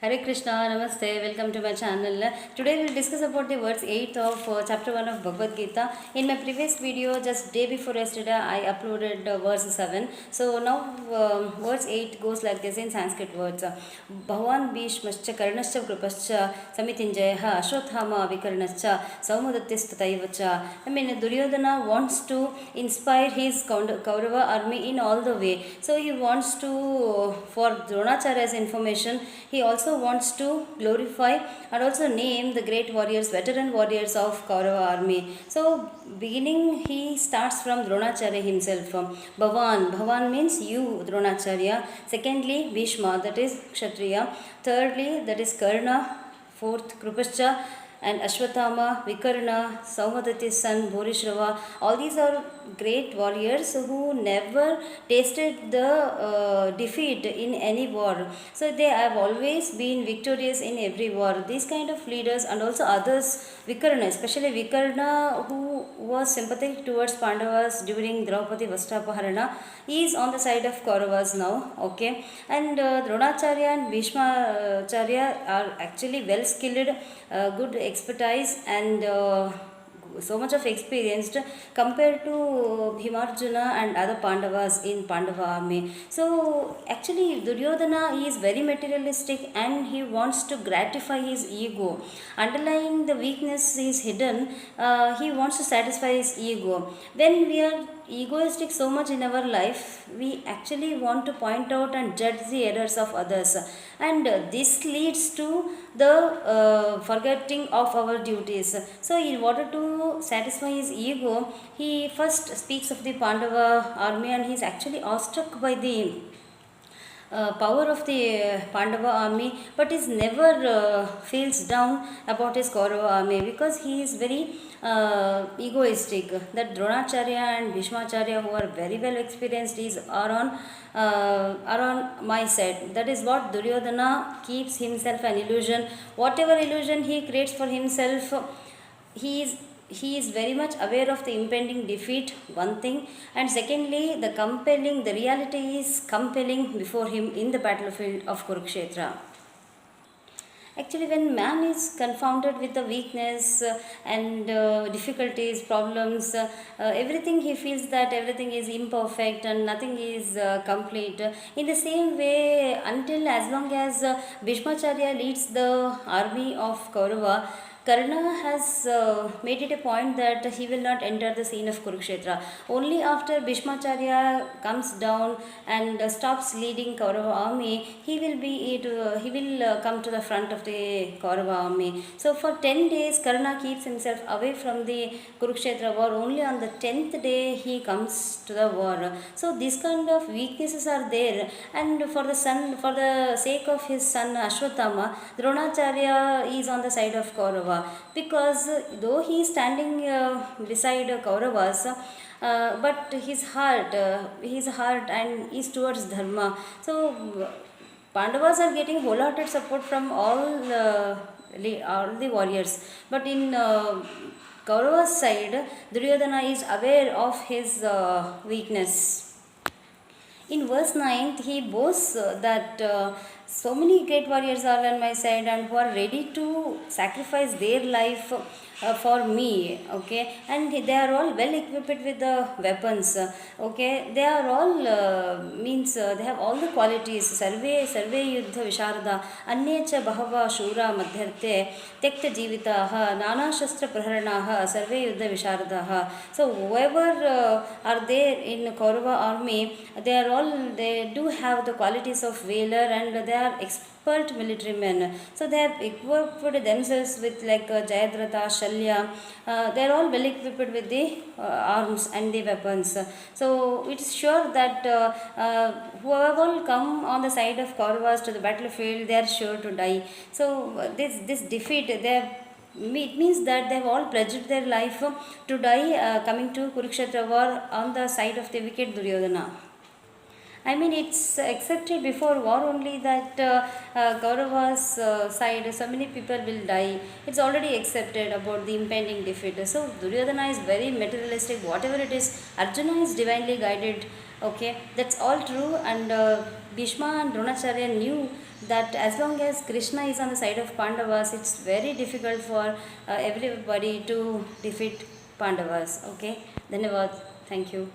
Hare Krishna, Namaste, welcome to my channel. Today we will discuss about the verse 8 of chapter 1 of Bhagavad Gita. In my previous video, just day before yesterday, I uploaded verse 7. So now verse 8 goes like this in Sanskrit words. Bhavan Bhishmascha Karnascha Krupascha Samitinjaya Ashwathama Vikarnascha Saumadatistataivacha. I mean, Duryodhana wants to inspire his Kaurava army in all the way. So he wants to, for Dronacharya's information, he also wants to glorify and also name the great warriors, veteran warriors of Kaurava army. So beginning he starts from Dronacharya himself. Bhavan means you, Dronacharya. Secondly, Bhishma, that is Kshatriya. Thirdly, that is Karna. Fourth, Krupascha and Ashwathama, Vikarna, Saumadati's son, Bhurishrava. All these are great warriors who never tasted the defeat in any war. So they have always been victorious in every war. These kind of leaders and also others, Vikarna, especially Vikarna, who was sympathetic towards Pandavas during Draupadi Vastrapaharana, is on the side of Kauravas now. Okay, and Dronacharya and Bhishma Acharya are actually well skilled, good expertise and so much of experienced compared to Bhimarjuna and other Pandavas in Pandava army. So actually Duryodhana is very materialistic and he wants to gratify his ego. Underlying the weakness is hidden. He wants to satisfy his ego. When we are egoistic so much in our life, we actually want to point out and judge the errors of others, and this leads to the forgetting of our duties. So in order to satisfy his ego, he first speaks of the Pandava army and he is actually awestruck by the power of the Pandava army, but is never feels down about his Kaurava army because he is very egoistic. That Dronacharya and Bhishmacharya, who are very well experienced, are on my side. That is what Duryodhana keeps himself an illusion. Whatever illusion he creates for himself, he is very much aware of the impending defeat, one thing, and secondly, the reality is compelling before him in the battlefield of Kurukshetra. Actually, when man is confounded with the weakness and difficulties, problems, everything he feels that everything is imperfect and nothing is complete. In the same way, until as long as Bhishmacharya leads the army of Kaurava, Karna has made it a point that he will not enter the scene of Kurukshetra. Only after Bhishmacharya comes down and stops leading Kaurava army, he will come to the front of the Kaurava army. So for 10 days, Karna keeps himself away from the Kurukshetra war. Only on the 10th day he comes to the war. So these kind of weaknesses are there, and for the sake of his son Ashwathama, Dronacharya is on the side of Kaurava. Because though he is standing beside Kauravas, but his heart and is towards Dharma. So Pandavas are getting wholehearted support from all the warriors, but in Kaurava's side, Duryodhana is aware of his weakness. In verse 9, he boasts that so many great warriors are on my side and who are ready to sacrifice their life for me. Okay, and they are all well equipped with the weapons. Okay, they are all they have all the qualities. Sarve yuddha visharada anyecha bahava shura madhyarte tekta jivitaha nana shastra praharanaha sarve yuddha visharadaha. So whoever are there in Kaurava army, they do have the qualities of valor and they are expert military men. So they have equipped themselves with like Jayadratha, Shalya. They are all well equipped with the arms and the weapons. So it is sure that whoever will come on the side of Kauravas to the battlefield, they are sure to die. So this defeat, it means that they have all pledged their life to die coming to Kurukshetra war on the side of the wicked Duryodhana. I mean, it's accepted before war only that Kaurava's side, so many people will die. It's already accepted about the impending defeat. So Duryodhana is very materialistic. Whatever it is, Arjuna is divinely guided. Okay, that's all true, and Bhishma and Dronacharya knew that as long as Krishna is on the side of Pandavas, it's very difficult for everybody to defeat Pandavas. Okay, Dhanyavad. Thank you.